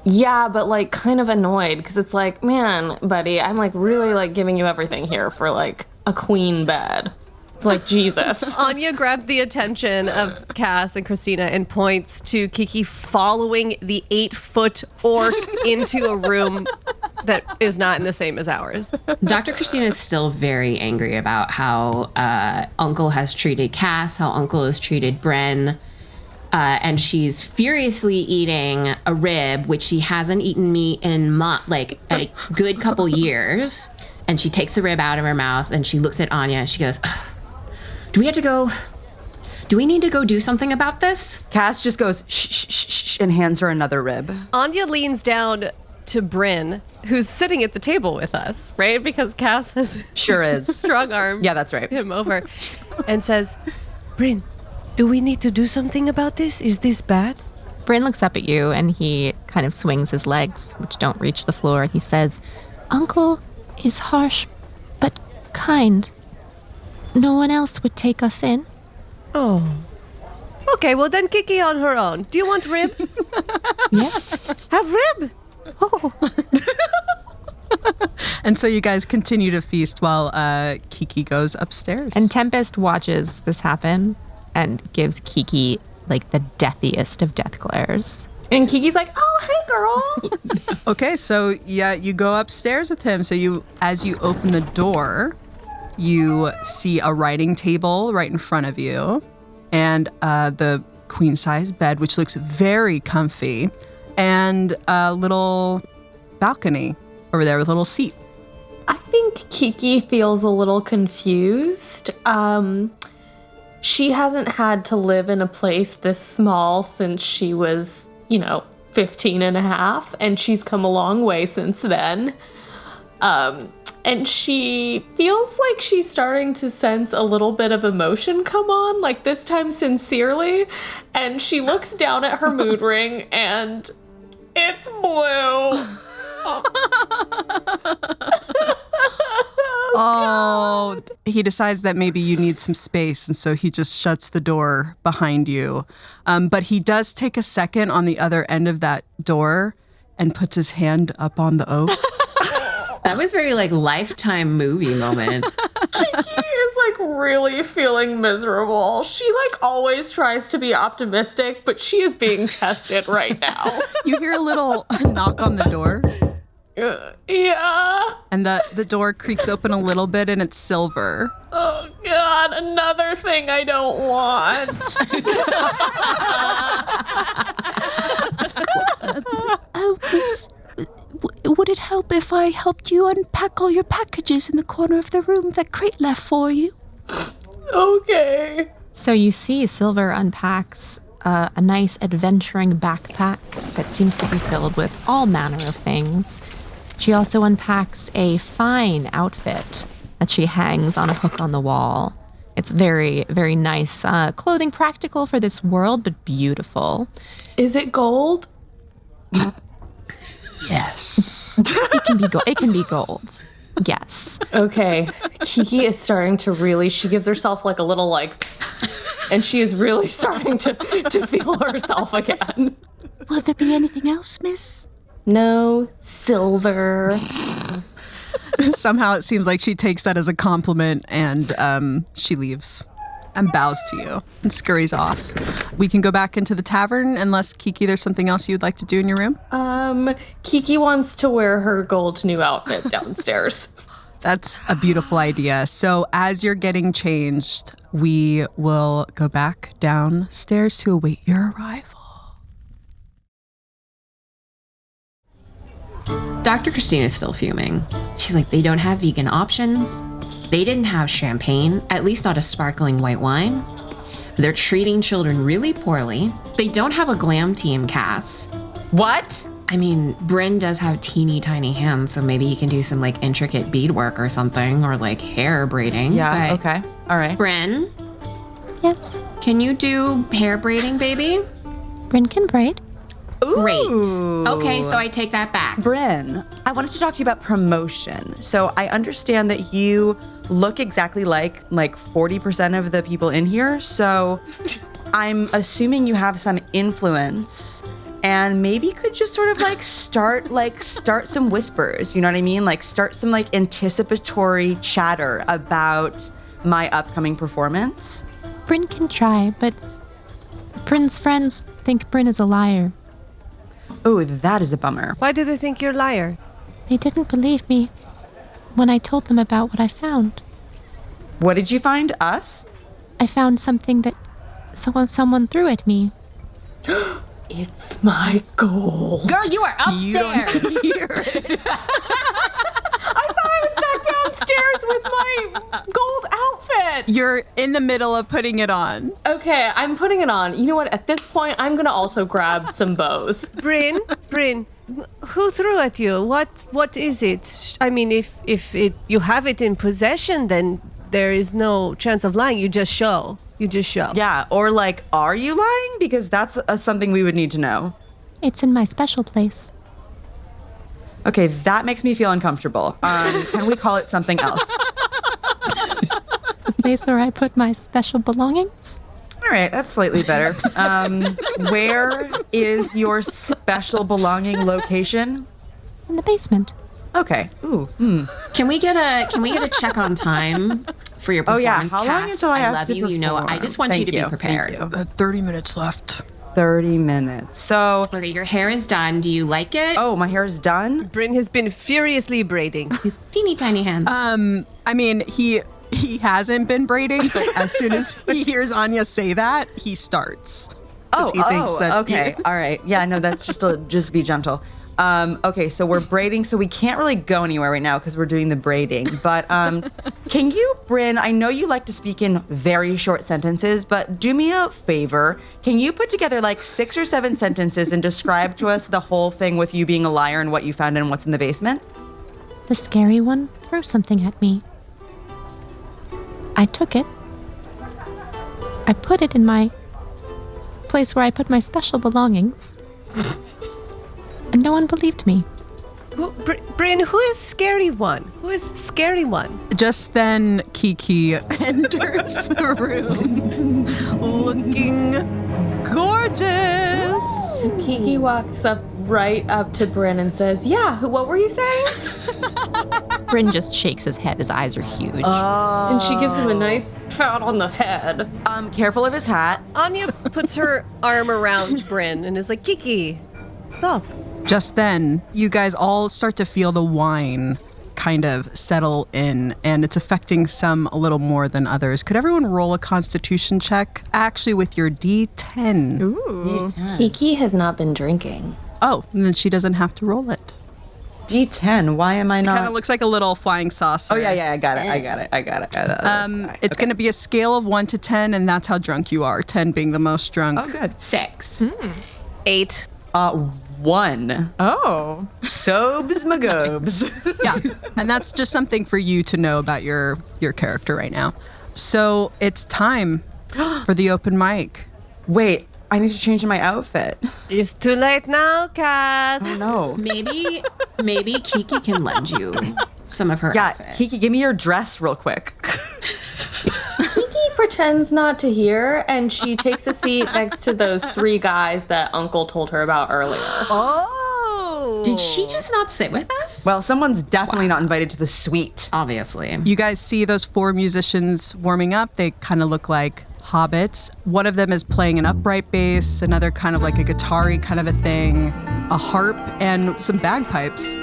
Yeah, but like kind of annoyed because it's like, man, buddy, I'm like really like giving you everything here for like a queen bed. It's like, Jesus. Anya grabs the attention of Cass and Christina and points to Kiki following the 8-foot orc into a room that is not in the same as ours. Dr. Christina is still very angry about how Unkel has treated Cass, how Unkel has treated Bren. And she's furiously eating a rib, which she hasn't eaten meat in like a good couple years. And she takes the rib out of her mouth and she looks at Anya and she goes, do we need to go do something about this? Cass just goes, shh, shh, shh, shh, and hands her another rib. Anya leans down to Bryn, who's sitting at the table with us, right? Because Cass has Sure is. strong arm. Yeah, that's right. Him over and says, Bryn, do we need to do something about this? Is this bad? Bryn looks up at you and he kind of swings his legs, which don't reach the floor, and he says, Uncle is harsh, but kind. No one else would take us in. Oh. Okay, well then Kiki on her own. Do you want rib? Yes. Have rib. Oh. And so you guys continue to feast while Kiki goes upstairs. And Tempest watches this happen and gives Kiki like the deathiest of death glares. And Kiki's like, oh, hey, girl. Okay, so yeah, you go upstairs with him. So as you open the door, you see a writing table right in front of you and the queen-size bed, which looks very comfy, and a little balcony over there with a little seat. I think Kiki feels a little confused. She hasn't had to live in a place this small since she was, 15 and a half, and she's come a long way since then. And she feels like she's starting to sense a little bit of emotion come on, like this time sincerely. And she looks down at her mood ring and it's blue. Oh, he decides that maybe you need some space, and so he just shuts the door behind you. But he does take a second on the other end of that door and puts his hand up on the oak. That was very like Lifetime movie moment. Kiki is like really feeling miserable. She like always tries to be optimistic, but she is being tested right now. You hear a little knock on the door. Yeah. And the door creaks open a little bit, and it's Silver. Oh, God, another thing I don't want. Miss, would it help if I helped you unpack all your packages in the corner of the room that Crate left for you? Okay. So you see Silver unpacks a nice adventuring backpack that seems to be filled with all manner of things. She also unpacks a fine outfit that she hangs on a hook on the wall. It's very, very nice clothing, practical for this world, but beautiful. Is it gold? Yes. It can be gold. Yes. Okay. Kiki is starting to really, she gives herself like a little and she is really starting to feel herself again. Will there be anything else, miss? No, Silver. Somehow it seems like she takes that as a compliment, and she leaves and bows to you and scurries off. We can go back into the tavern unless, Kiki, there's something else you'd like to do in your room? Kiki wants to wear her gold new outfit downstairs. That's a beautiful idea. So as you're getting changed, we will go back downstairs to await your arrival. Dr. Christina is still fuming. She's like, they don't have vegan options. They didn't have champagne, at least not a sparkling white wine. They're treating children really poorly. They don't have a glam team, Cass. What? I mean, Bryn does have teeny tiny hands, so maybe he can do some like intricate beadwork or something, or like hair braiding. Yeah, but okay. All right. Bryn, Yes. can you do hair braiding, baby? Bryn can braid. Great. Okay, so I take that back. Bryn, I wanted to talk to you about promotion. So I understand that you look exactly like 40% of the people in here. So I'm assuming you have some influence and maybe could just sort of start some whispers, you know what I mean? Like start some like anticipatory chatter about my upcoming performance. Bryn can try, but Bryn's friends think Bryn is a liar. Oh, that is a bummer. Why do they think you're a liar? They didn't believe me when I told them about what I found. What did you find? Us? I found something that someone threw at me. It's my gold. Girl, you are upstairs. I thought I was back downstairs with my gold outfit. You're in the middle of putting it on. Okay, I'm putting it on. You know what? At this point, I'm gonna also grab some bows. Bryn, who threw at you? What is it? I mean, if you have it in possession, then there is no chance of lying. You just show. Yeah, or like, are you lying? Because that's something we would need to know. It's in my special place. Okay, that makes me feel uncomfortable. Can we call it something else? The place where I put my special belongings? All right, that's slightly better. Where is your special belonging location? In the basement. Okay. Ooh. Can we get a check on time for your performance? How long Cass? until I have love to you. You know, I perform? just want Thank you to you. be prepared. Thank you. 30 minutes left. 30 minutes. So, Okay, your hair is done. Do you like it? oh, my hair is done? Bryn has been furiously braiding. His teeny tiny hands. I mean, he hasn't been braiding, but as soon as he hears Anya say that, he starts. 'Cause he thinks that okay. All right. Yeah, no, that's just be gentle. Okay, so we're braiding, so we can't really go anywhere right now because we're doing the braiding. But can you, Bryn, I know you like to speak in very short sentences, but do me a favor. Can you put together like 6 or 7 sentences and describe to us the whole thing with you being a liar and what you found and what's in the basement? The scary one threw something at me. I took it. I put it in my place where I put my special belongings. And no one believed me. Bryn, who is scary one? Who is scary one? Just then, Kiki enters the room looking gorgeous. So Kiki walks right up to Bryn and says, "Yeah, what were you saying?" Bryn just shakes his head. His eyes are huge. And she gives him a nice pat on the head. Careful of his hat. Anya puts her arm around Bryn and is like, Kiki, stop. Just then, you guys all start to feel the wine kind of settle in, and it's affecting some a little more than others. Could everyone roll a constitution check? Actually, with your D10. Ooh. Kiki has not been drinking. Oh, and then she doesn't have to roll it. D10, why am I not? Kind of looks like a little flying saucer. Oh, yeah, I got it. It's going to be a scale of 1 to 10, and that's how drunk you are. 10 being the most drunk. Oh, good. 6. 8. 1. Oh. Sobes magobes. Yeah, and that's just something for you to know about your character right now. So it's time for the open mic. Wait, I need to change my outfit. It's too late now, Cass. Oh, no. Maybe Kiki can lend you some of her outfit. Kiki, give me your dress real quick. Kiki pretends not to hear, and she takes a seat next to those 3 guys that Uncle told her about earlier. Oh! Did she just not sit with us? Well, someone's definitely not invited to the suite. Obviously. You guys see those 4 musicians warming up. They kind of look like hobbits. One of them is playing an upright bass, another kind of like a guitar-y kind of a thing, a harp, and some bagpipes.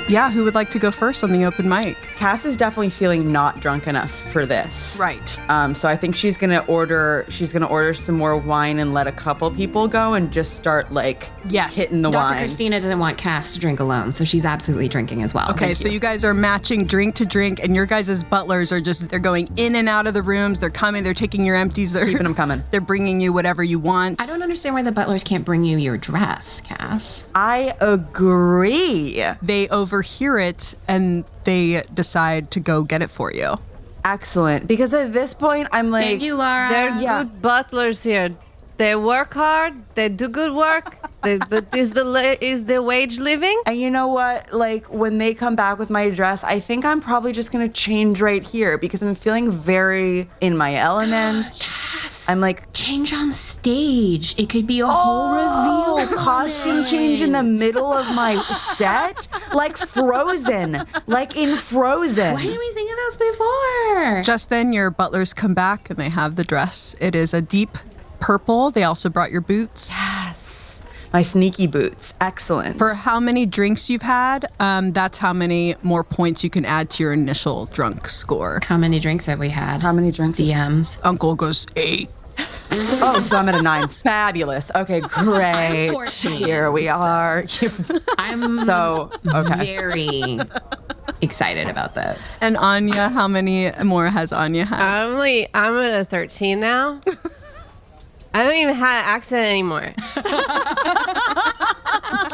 Yeah, who would like to go first on the open mic? Cass is definitely feeling not drunk enough for this. Right. So I think she's gonna order some more wine and let a couple people go and just start hitting the Dr. wine. Christina doesn't want Cass to drink alone, so she's absolutely drinking as well. Okay, so you guys are matching drink to drink, and your guys' butlers are they're going in and out of the rooms. They're coming, they're taking your empties. They're keeping them coming. They're bringing you whatever you want. I don't understand why the butlers can't bring you your dress, Cass. I agree. They overhear it, and they decide to go get it for you. Excellent. Because at this point, I'm like... Thank you, Laura. They're good butlers here. They work hard. They do good work. But is the wage living? And you know what? When they come back with my dress, I think I'm probably just going to change right here because I'm feeling very in my element. Yes. I'm like... Change on stage. It could be a whole reveal. Costume change in the middle of my set? Like Frozen. Like in Frozen. Why didn't we think of this before? Just then, your butlers come back, and they have the dress. It is a deep purple. They also brought your boots. Yes. My sneaky boots. Excellent. For how many drinks you've had, that's how many more points you can add to your initial drunk score. How many drinks have we had? How many drinks? DMs. Uncle goes 8. Oh, so I'm at a 9. Fabulous. Okay, great. 14. Here we are. I'm very excited about this. And Anya, how many more has Anya had? I'm at a 13 now. I don't even have an accent anymore.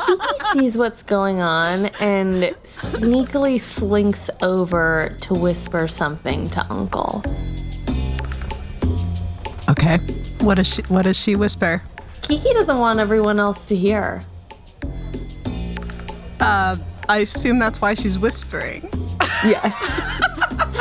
Kiki sees what's going on and sneakily slinks over to whisper something to Uncle. Okay. What does she whisper? Kiki doesn't want everyone else to hear. I assume that's why she's whispering. Yes.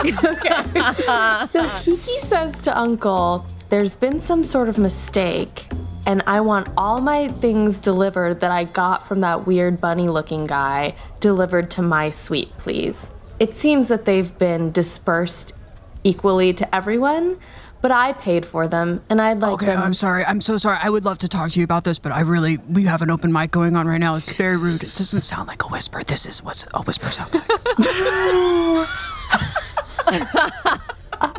Okay. So Kiki says to Uncle, there's been some sort of mistake, and I want all my things delivered that I got from that weird bunny-looking guy delivered to my suite, please. It seems that they've been dispersed equally to everyone, but I paid for them, and I'd like them... I'm sorry. I'm so sorry. I would love to talk to you about this, but we have an open mic going on right now. It's very rude. It doesn't sound like a whisper. This is what a whisper sounds like.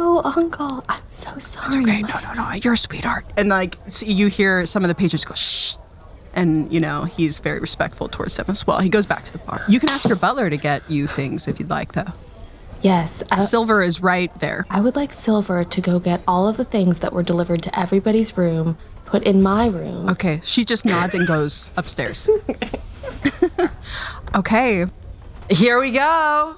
Oh, Uncle, I'm so sorry. It's okay. No. You're a sweetheart. And you hear some of the patrons go, shh. And, he's very respectful towards them as well. He goes back to the bar. You can ask your butler to get you things if you'd like, though. Yes. Silver is right there. I would like Silver to go get all of the things that were delivered to everybody's room, put in my room. Okay, she just nods and goes upstairs. Okay. Here we go.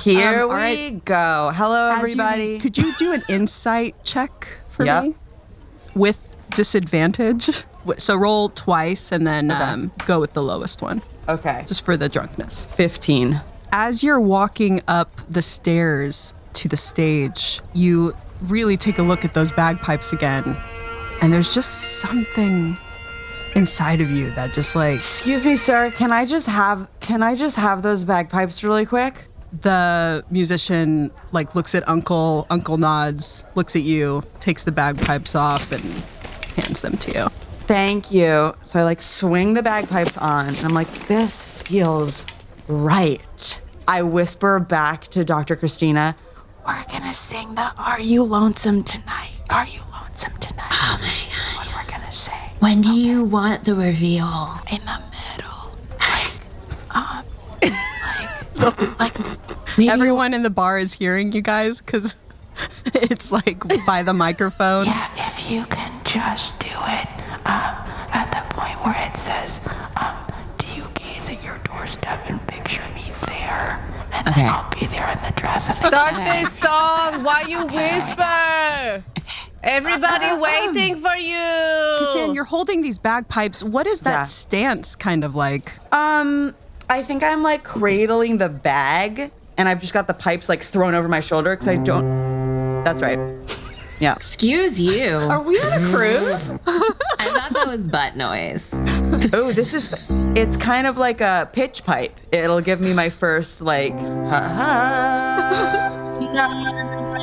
Here all we right. go. Hello, everybody. Could you do an insight check for Yep. me? With disadvantage? So roll twice and then go with the lowest one. Okay. Just for the drunkenness. 15. As you're walking up the stairs to the stage, you really take a look at those bagpipes again, and there's just something inside of you that just Excuse me, sir. Can I just have those bagpipes really quick? The musician looks at Uncle nods, looks at you, takes the bagpipes off and hands them to you. Thank you. So I swing the bagpipes on, and I'm like, this feels right. I whisper back to Dr. Christina, we're gonna sing the Are You Lonesome Tonight? Are You Lonesome Tonight? Oh my Is what we're gonna say. When do you want the reveal? In the middle. Maybe Everyone in the bar is hearing you guys because it's by the microphone. Yeah, if you can just do it at the point where it says, do you gaze at your doorstep and picture me there? And then I'll be there in the dress. And Start this song while you whisper. Everybody waiting for you. Cassandra, you're holding these bagpipes. What is that stance kind of like? I think I'm cradling the bag, and I've just got the pipes thrown over my shoulder because I don't. That's right. Yeah. Excuse you. Are we on a cruise? I thought that was butt noise. Oh, it's kind of like a pitch pipe. It'll give me my first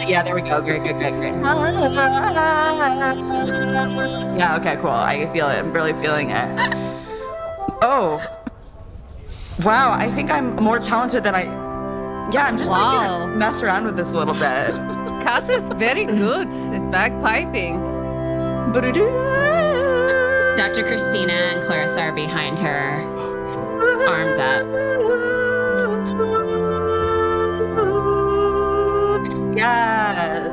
yeah, there we go. Great. Yeah, okay, cool. I can feel it. I'm really feeling it. Oh. Wow, I think I'm more talented than I'm just like gonna mess around with this a little bit. Cass is very good at bagpiping. Dr. Christina and Clarissa are behind her, arms up. Yes.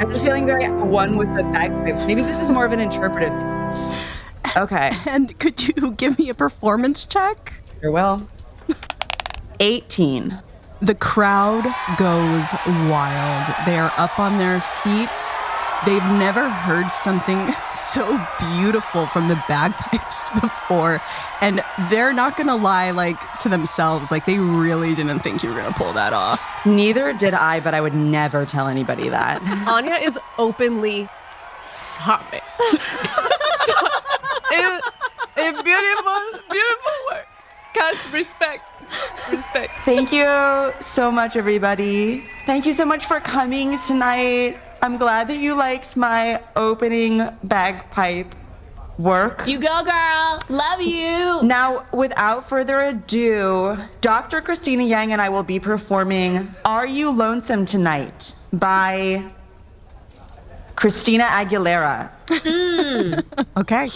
I'm just feeling very one with the bagpipes. Maybe this is more of an interpretive piece. Okay. And could you give me a performance check? Sure will. 18. The crowd goes wild. They are up on their feet. They've never heard something so beautiful from the bagpipes before. And they're not going to lie to themselves. They really didn't think you were going to pull that off. Neither did I, but I would never tell anybody that. Anya is openly sobbing. It's beautiful work. Cass, respect. Thank you so much, everybody. Thank you so much for coming tonight. I'm glad that you liked my opening bagpipe work. You go, girl. Love you. Now, without further ado, Dr. Christina Yang and I will be performing Are You Lonesome Tonight by Christina Aguilera. Okay.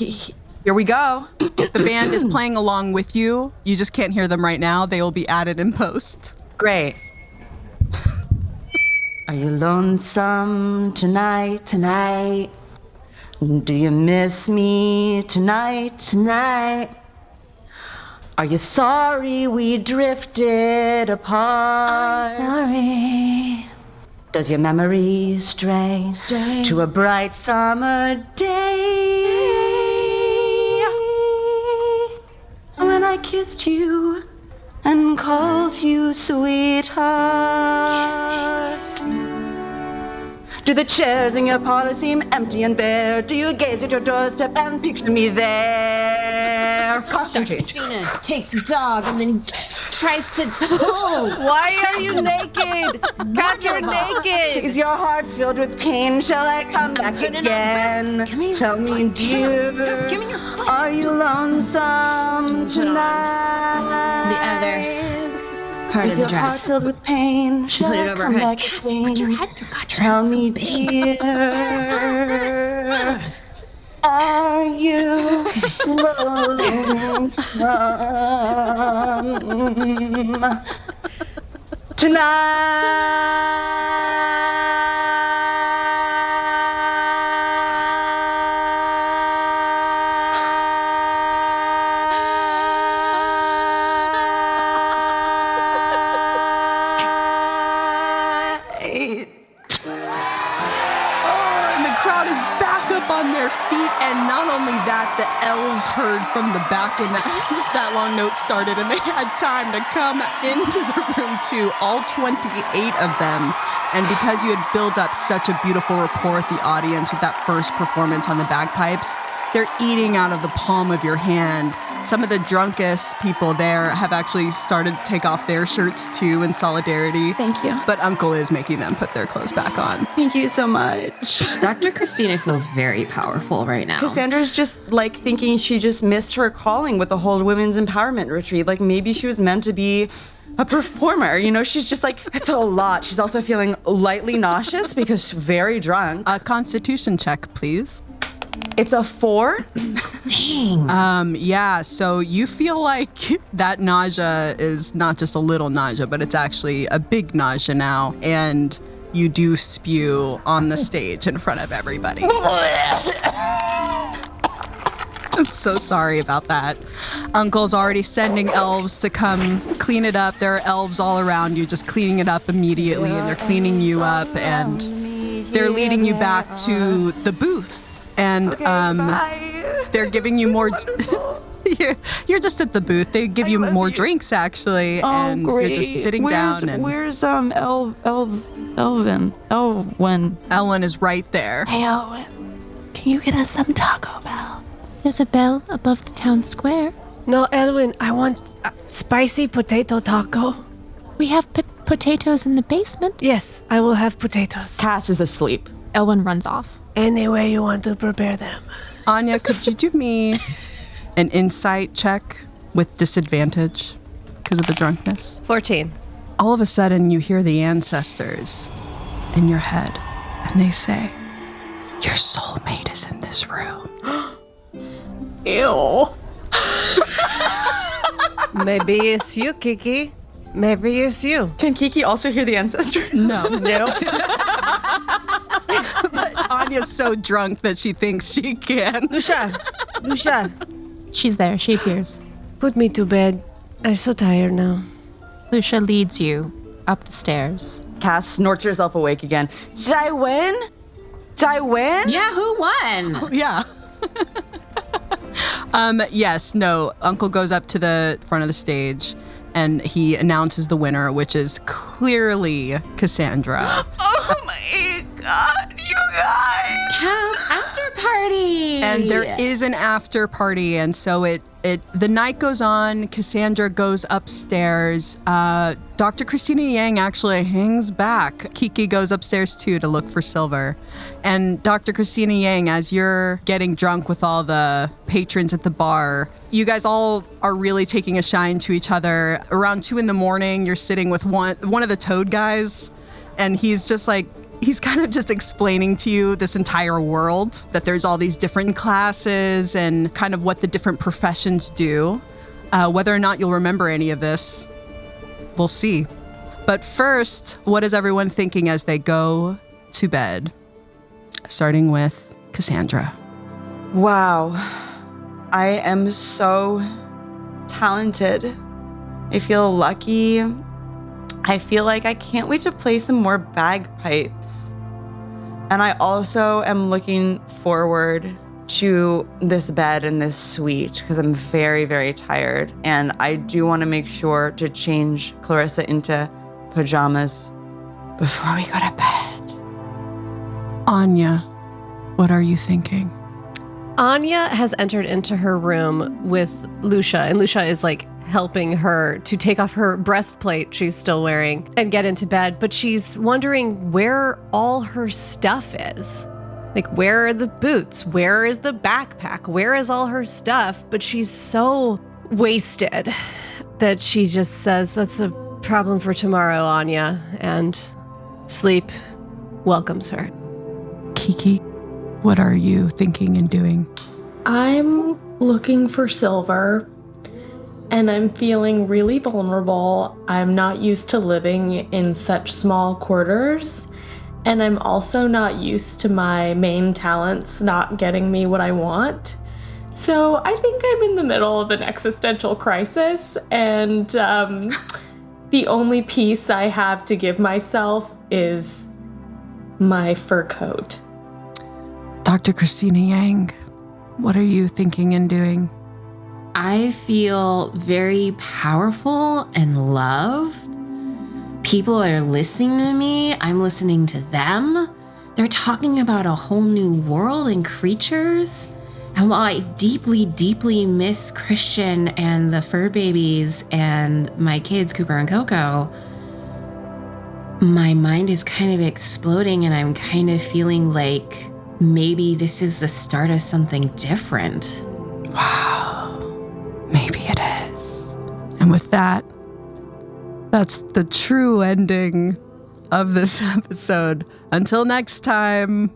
Here we go. The band is playing along with you. You just can't hear them right now. They will be added in post. Great. Are you lonesome tonight? Tonight, Do you miss me tonight? tonight, Are you sorry we drifted apart? sorry. Does your memory stray to a bright summer day? When I kissed you and called you sweetheart. Do the chairs in your parlor seem empty and bare? Do you gaze at your doorstep and picture me there? Concentrate. Christina takes the dog and then tries to pull. Why are you naked? Cass, you're naked. Is your heart filled with pain? Shall I come back again? Tell me, dear, are you lonesome tonight? The other part Is of the your heart dress. filled with pain? Shall Put it I over come her back head. Cass, again? put your head through. God, your Tell head's so me, big. dear, are you lonesome tonight? And the crowd is back up on their feet, and not only that, the elves heard from the back when that long note started, and they had time to come into the room too, all 28 of them. And because you had built up such a beautiful rapport with the audience with that first performance on the bagpipes, they're eating out of the palm of your hand. Some of the drunkest people there have actually started to take off their shirts too in solidarity. Thank you. But Unkel is making them put their clothes back on. Thank you so much. Dr. Christina feels very powerful right now. Cassandra's just thinking she just missed her calling with the whole women's empowerment retreat. Maybe she was meant to be a performer. She's just it's a lot. She's also feeling lightly nauseous because she's very drunk. A constitution check, please. It's a 4. Dang. Yeah, so you feel like that nausea is not just a little nausea, but it's actually a big nausea now, and you do spew on the stage in front of everybody. I'm so sorry about that. Uncle's already sending elves to come clean it up. There are elves all around you just cleaning it up immediately, and they're cleaning you up, and they're leading you back to the booth. And they're giving you more. You're just at the booth. They give you more drinks, actually, and you're just sitting down. And where's Elwin? Elwin is right there. Hey, Owen, can you get us some Taco Bell? There's a bell above the town square. No, Elwin, I want a spicy potato taco. We have potatoes in the basement. Yes, I will have potatoes. Cass is asleep. Elwin runs off. Any way you want to prepare them. Anya, could you do me an insight check with disadvantage because of the drunkenness. 14. All of a sudden, you hear the ancestors in your head, and they say, "Your soulmate is in this room." Ew. Maybe it's you, Kiki. Maybe it's you. Can Kiki also hear the ancestors? No. No. But Anya's so drunk that she thinks she can. Lucia. She's there. She appears. Put me to bed. I'm so tired now. Lucia leads you up the stairs. Cass snorts herself awake again. Did I win? Did I win? Yeah, who won? Yeah. Yes, no. Uncle goes up to the front of the stage and he announces the winner, which is clearly Cassandra. Oh my God, you guys! Cass after party. And there is an after party, and so the night goes on. Cassandra goes upstairs. Dr. Christina Yang actually hangs back. Kiki goes upstairs too to look for Silver. And Dr. Christina Yang, as you're getting drunk with all the patrons at the bar, you guys all are really taking a shine to each other. Around 2 a.m, you're sitting with one of the Toad guys, and he's kind of just explaining to you this entire world, that there's all these different classes and kind of what the different professions do. Whether or not you'll remember any of this, we'll see. But first, what is everyone thinking as they go to bed? Starting with Cassandra. Wow. I am so talented. I feel lucky. I feel like I can't wait to play some more bagpipes. And I also am looking forward to this bed and this suite because I'm very, very tired. And I do want to make sure to change Clarissa into pajamas before we go to bed. Anya, what are you thinking? Anya has entered into her room with Lucia, and Lucia is helping her to take off her breastplate she's still wearing and get into bed, but she's wondering where all her stuff is. Where are the boots? Where is the backpack? Where is all her stuff? But she's so wasted that she just says, "That's a problem for tomorrow, Anya," and sleep welcomes her. Kiki, what are you thinking and doing? I'm looking for Silver, and I'm feeling really vulnerable. I'm not used to living in such small quarters, and I'm also not used to my main talents not getting me what I want. So I think I'm in the middle of an existential crisis, and the only piece I have to give myself is my fur coat. Dr. Christina Yang, what are you thinking and doing? I feel very powerful and loved. People are listening to me. I'm listening to them. They're talking about a whole new world and creatures. And while I deeply, deeply miss Christian and the fur babies and my kids, Cooper and Coco, my mind is kind of exploding and I'm kind of feeling like maybe this is the start of something different. Wow, maybe it is. And with that, that's the true ending of this episode. Until next time.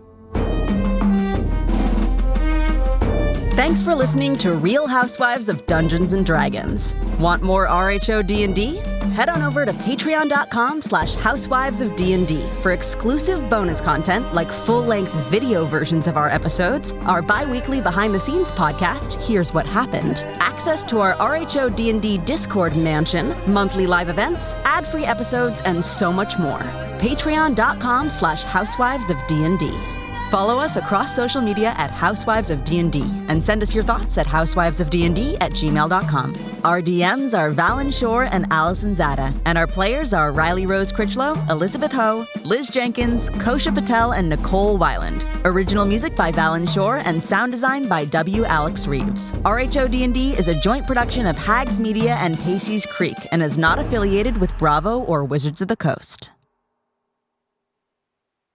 Thanks for listening to Real Housewives of Dungeons & Dragons. Want more RHO D&D? Head on over to patreon.com/housewivesofdnd for exclusive bonus content like full-length video versions of our episodes, our bi-weekly behind-the-scenes podcast, Here's What Happened, access to our RHO D&D Discord mansion, monthly live events, ad-free episodes, and so much more. Patreon.com/housewivesofdnd. Follow us across social media at Housewives of D&D and send us your thoughts at housewivesofdnd@gmail.com. Our DMs are Valen Shore and Allison Zada, and our players are Riley Rose Critchlow, Elizabeth Ho, Liz Jenkins, Kosha Patel, and Nicole Weiland. Original music by Valen Shore and sound design by W. Alex Reeves. RHO D&D is a joint production of Hags Media and Pacey's Creek and is not affiliated with Bravo or Wizards of the Coast.